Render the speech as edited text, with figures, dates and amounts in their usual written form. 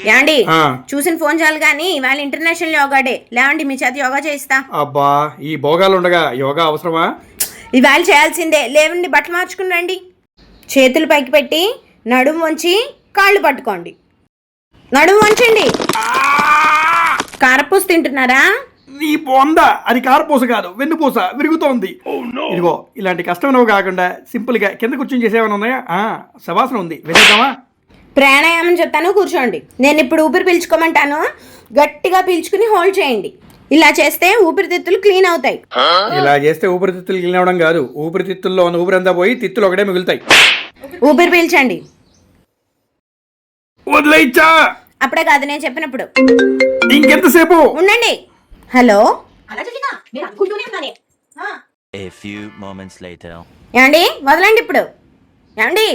యాండి చూసిన ఫోన్ చాలు కానీ ఇవాళ ఇంటర్నేషనల్ యోగా డే. లేవండి మీ చేత యోగా చేయిస్తా. అబ్బా ఈ భోగాలు ఉండగా యోగా అవసరమా? ఇవాళ చేయాల్సిందే. లేవండి బట్టలు మార్చుకుని రండి. చేతులు పైకి పెట్టి నడుము వంచి కాళ్ళు పట్టుకోండి. నడుము వంచండి. కారపూస తింటున్నారా? నీ బొంద, అది కారపూస కాదు, వెన్నుపూస విరుగుతోంది. ఇదిగో ఇలాంటి కష్టమైనవి కాకుండా సింపుల్ గా కింద కూర్చొని చేసేవన్నా ఉన్నాయా? శవాసనం ఉంది, వేసేద్దామా? ప్రాణాయామం చెప్తాను, కూర్చోండి. నేను ఇప్పుడు ఊపిరి పీల్చుకోమంటాను. గట్టిగా పీల్చుకుని హోల్డ్ చేయండి. ఇలా చేస్తే ఊపిరితిత్తులు క్లీన్ అవుతాయి. ఇలా చేస్తే ఊపిరితిత్తులు క్లీన్ అవడం కాదు, ఊపిరితిత్తుల్లో ఉన్న ఊపిరంతా పోయి తిత్తులు ఒకటే మిగులుతాయి. ఊపిరి పీల్చండి. వదిలేచ్చా? అప్పుడే కాదు, నేను చెప్పినప్పుడు. ఇంకెంతసేపు ఉండండి. Hello, A few moments later. ఏమండి వదలండి ఇప్పుడు. ఏమండి